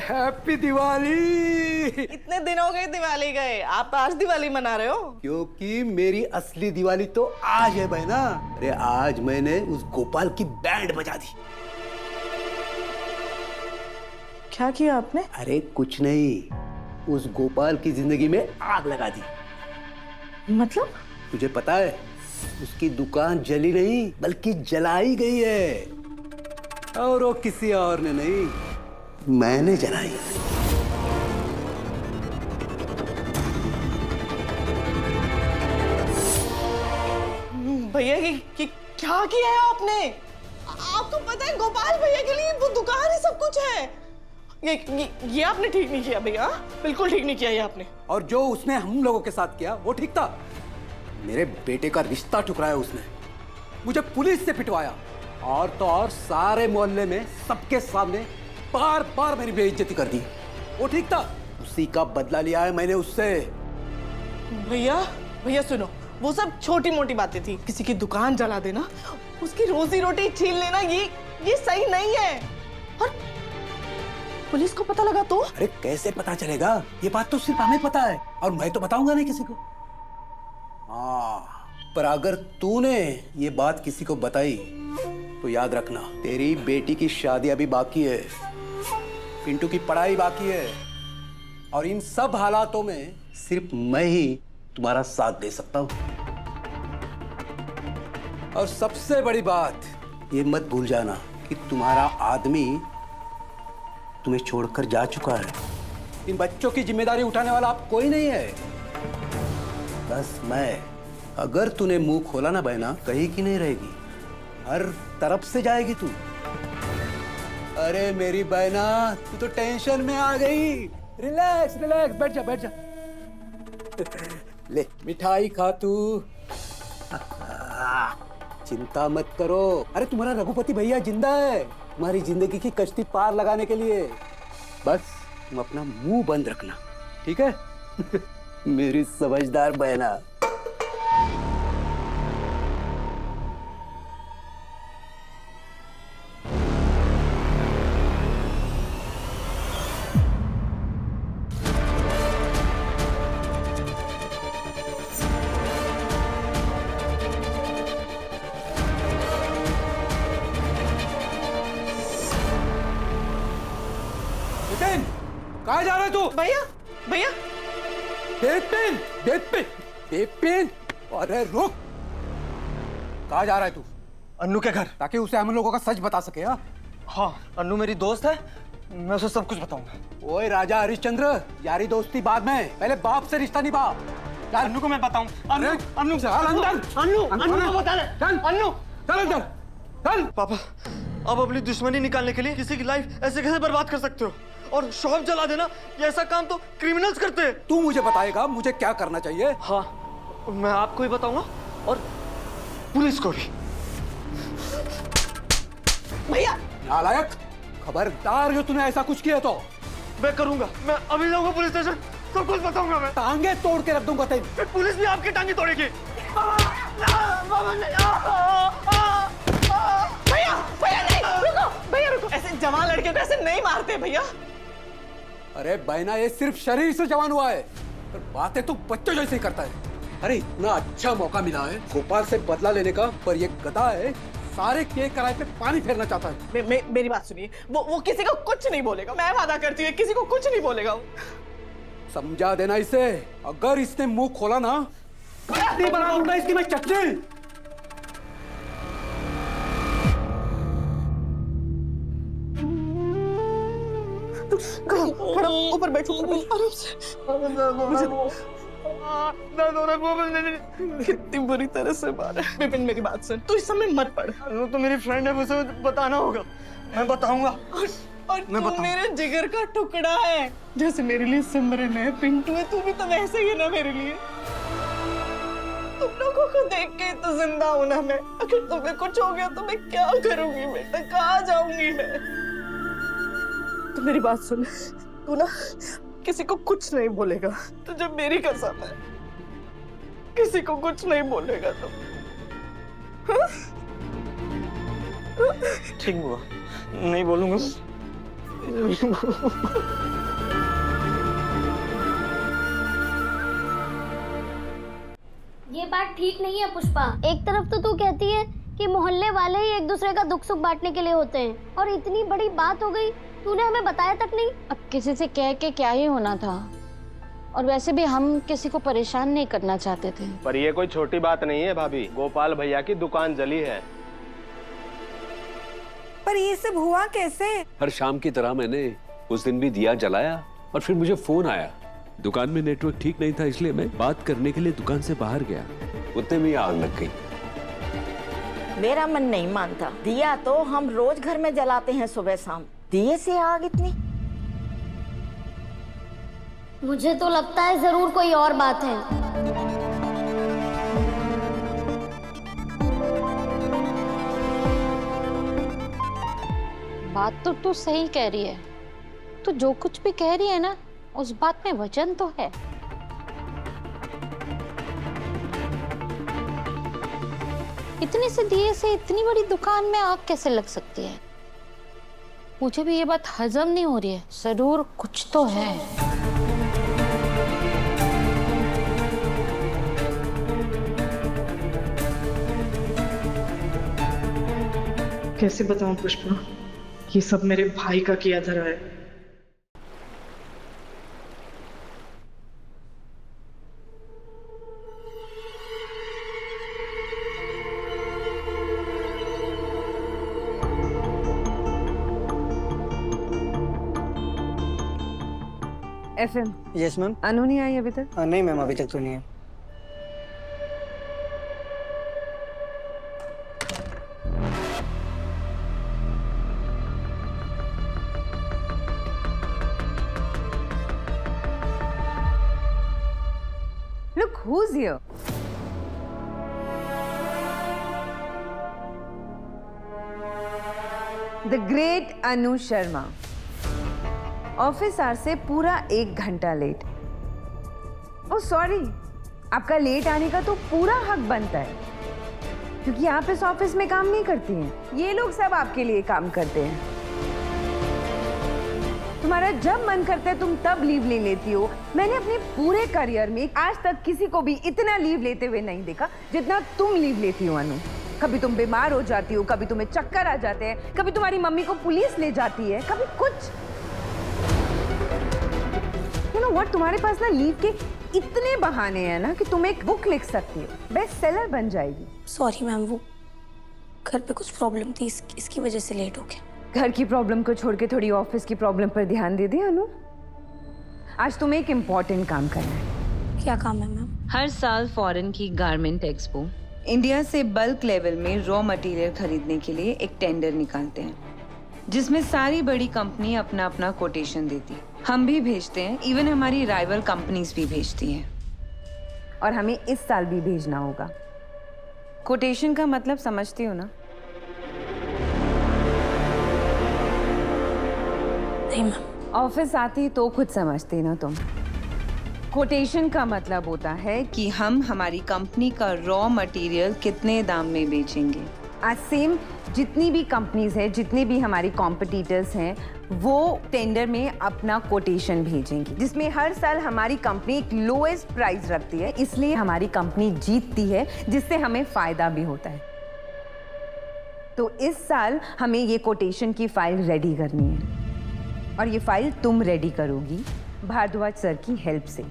Happy Diwali. इतने दिन हो गए दिवाली गए, आप तो आज दिवाली मना रहे हो? क्योंकि मेरी असली दिवाली तो आज है बहना। अरे आज मैंने उस गोपाल की बैंड बजा दी। क्या किया आपने? अरे कुछ नहीं, उस गोपाल की जिंदगी में आग लगा दी। मतलब? तुझे पता है उसकी दुकान जली नहीं बल्कि जलाई गई है, और वो किसी और ने नहीं, मैंने जलाई। भैया कि क्या किया है आपने? आपको पता है गोपाल भैया के लिए वो दुकान ही सब कुछ है। ये आपने ठीक नहीं किया भैया, बिल्कुल ठीक नहीं किया ये आपने। और जो उसने हम लोगों के साथ किया वो ठीक था। मेरे बेटे का रिश्ता ठुकराया उसने, मुझे पुलिस से पिटवाया, और तो और सारे मोहल्ले में सबके सामने बार बार मेरी बेइज्जती कर दी। वो ठीक था, उसी का बदला लिया है मैंने उससे। भैया सुनो, वो सब छोटी मोटी बातें थी। किसी की दुकान जला देना, उसकी रोजी रोटी छीन लेना, ये सही नहीं है। और पुलिस को पता लगा तो? अरे कैसे पता चलेगा? ये बात तो सिर्फ हमें पता है, और मैं तो बताऊंगा नहीं किसी को। हाँ, पर अगर तूने ये बात किसी को बताई तो याद रखना, तेरी बेटी की शादी अभी बाकी है, पिंटू की पढ़ाई बाकी है, और इन सब हालातों में सिर्फ मैं ही तुम्हारा साथ दे सकता हूं। और सबसे बड़ी बात, ये मत भूल जाना कि तुम्हारा आदमी तुम्हें छोड़कर जा चुका है। इन बच्चों की जिम्मेदारी उठाने वाला आप कोई नहीं है, बस मैं। अगर तूने मुंह खोला ना बहना, कहीं की नहीं रहेगी, हर तरफ से जाएगी तू। अरे मेरी बहना, तू तो टेंशन में आ गई। रिलैक्स रिलैक्स, बैठ जा बैठ जा। ले मिठाई खा तू। चिंता मत करो, अरे तुम्हारा रघुपति भैया जिंदा है, तुम्हारी जिंदगी की कश्ती पार लगाने के लिए। बस तुम अपना मुंह बंद रखना, ठीक है? मेरी समझदार बहना। कहाँ जा रहा है तू? भैया पेन, अरे रुक। कहाँ जा रहा है तू? अन्नू के घर, ताकि उसे हम लोगों का सच बता सके। हाँ, अन्नू मेरी दोस्त है, मैं उसे सब कुछ बताऊंगा। ओए राजा हरिश्चंद्र, यारी दोस्ती बाद में, पहले बाप से रिश्ता निभा। अन्नू को मैं बताऊं। अन्नू चल अंदर। अन्नू को बता दे। अन्नू चल अंदर चल। पापा, आप अपनी दुश्मनी निकालने के लिए किसी की लाइफ ऐसे कैसे बर्बाद कर सकते हो? और शॉप जला देना, ये ऐसा काम तो क्रिमिनल्स करते हैं। तू मुझे बताएगा मुझे क्या करना चाहिए? हाँ, मैं आपको ही बताऊंगा और पुलिस को भी। भैया नालायक, खबरदार जो तूने ऐसा कुछ किया तो मैं करूंगा। मैं अभी जाऊंगा पुलिस स्टेशन, सब कुछ बताऊंगा। मैं टांगे तोड़ के रख दूंगा तेरी। फिर पुलिस भी आपकी टांगे तोड़ेगी। भैया नहीं, रुको भैया रुको, ऐसे जवान लड़के को ऐसे नहीं मारते भैया। अरे बहना, ये सिर्फ शरीर से जवान हुआ है, पर बातें तो बच्चों जैसे ही करता है। अरे इतना अच्छा मौका मिला है गोपाल से बदला लेने का, पर ये गधा है सारे केक कराए पे पानी फेरना चाहता है। मेरी बात सुनिए, वो किसी को कुछ नहीं बोलेगा, मैं वादा करती हूँ किसी को कुछ नहीं बोलेगा। समझा देना इसे, अगर इसने मुंह खोला ना, चटनी बना दूंगा इसकी मैं, चटनी। थोड़ा ऊपर बैठो, कितनी बुरी तरह से मारा। विपिन मेरी बात सुन, तू इस समय मत पढ़। वो तो मेरी फ्रेंड है, मुझे बताना होगा, मैं बताऊंगा। और तू मेरे जिगर का टुकड़ा है, जैसे मेरे लिए सिमरन है, पिंटू है, तू भी तो वैसे ही है ना मेरे लिए। तुम लोगों को देख के तो जिंदा हूं ना मैं। अगर तुम्हें कुछ हो गया तो मैं क्या करूंगी बेटा, कहाँ जाऊंगी मैं? तो मेरी बात सुन, तू ना किसी को कुछ नहीं बोलेगा, तुझे मेरी कसम है, किसी को कुछ नहीं बोलेगा तुम। ठीक हुआ, नहीं बोलूंगा। ये बात ठीक नहीं है पुष्पा। एक तरफ तो तू कहती है कि मोहल्ले वाले ही एक दूसरे का दुख सुख बांटने के लिए होते हैं, और इतनी बड़ी बात हो गई, तूने हमें बताया तक नहीं। अब किसी से कह के क्या ही होना था, और वैसे भी हम किसी को परेशान नहीं करना चाहते थे। पर ये कोई छोटी बात नहीं है भाभी, गोपाल भैया की दुकान जली है। पर ये सब हुआ कैसे? हर शाम की तरह मैंने उस दिन भी दिया जलाया और फिर मुझे फोन आया। दुकान में नेटवर्क ठीक नहीं था, इसलिए मैं बात करने के लिए दुकान से बाहर गया। उतने में आग लग गई। मेरा मन नहीं मानता। दिया तो हम रोज घर में जलाते हैं सुबह शाम, दिए से आग इतनी? मुझे तो लगता है जरूर कोई और बात है। बात तो तू सही कह रही है। तू जो कुछ भी कह रही है ना, उस बात में वजन तो है। इतने से दिए से इतनी बड़ी दुकान में आग कैसे लग सकती है? मुझे भी ये बात हजम नहीं हो रही है। जरूर कुछ तो है। कैसे बताऊं पुष्पा, ये सब मेरे भाई का किया धरा है। FM yes ma'am. अनु नहीं आई अभी तक? नहीं मैम, अभी तक तो नहीं है। Look who's here. The great Anu Sharma. Office hour से पूरा 1 घंटा लेट। ओह सॉरी, आपका लेट आने का तो पूरा हक बनता है, क्योंकि आप इस ऑफिस में काम नहीं करती हैं। ये लोग सब आपके लिए काम करते हैं। तुम्हारा जब मन करता है तुम तब लीव ले लेती हो। मैंने अपने पूरे करियर में आज तक किसी को भी इतना लीव लेते हुए नहीं देखा जितना तुम लीव लेती हो अनु। कभी तुम बीमार हो जाती हो, कभी तुम्हें चक्कर आ जाते हैं, कभी तुम्हारी मम्मी को पुलिस ले जाती है, कभी कुछ। You know what? तुम्हारे पास ना लीव के इतने बहाने हैं ना कि तुम एक बुक लिख सकती हो, बेस्ट सेलर बन जाएगी। सॉरी मैम, वो घर पे कुछ प्रॉब्लम थी, इसकी वजह से लेट हो गया। घर की प्रॉब्लम को छोड़ के थोड़ी ऑफिस की प्रॉब्लम पर ध्यान दे दे अनु। आज तुम्हें एक इम्पोर्टेंट काम करना है। क्या काम है मैम? हर साल फॉरेन की गारमेंट एक्सपो इंडिया से बल्क लेवल में रॉ मटेरियल खरीदने के लिए एक टेंडर निकालते हैं, जिसमें सारी बड़ी कंपनी अपना अपना कोटेशन देती है। हम भी भेजते हैं, इवन हमारी राइवल कंपनीज भी भेजती हैं, और हमें इस साल भी भेजना होगा। कोटेशन का मतलब समझती हो ना? नहीं मैम। ऑफिस आती तो खुद समझती ना तुम। कोटेशन का मतलब होता है कि हम हमारी कंपनी का रॉ मटेरियल कितने दाम में बेचेंगे। आज सेम जितनी भी कंपनीज हैं, जितने भी हमारी कॉम्पिटिटर्स हैं, वो टेंडर में अपना कोटेशन भेजेंगी, जिसमें हर साल हमारी कंपनी एक लोएस्ट प्राइस रखती है। इसलिए हमारी कंपनी जीतती है, जिससे हमें फायदा भी होता है। तो इस साल हमें ये कोटेशन की फाइल रेडी करनी है, और ये फाइल तुम रेडी करोगी भारद्वाज सर की हेल्प से।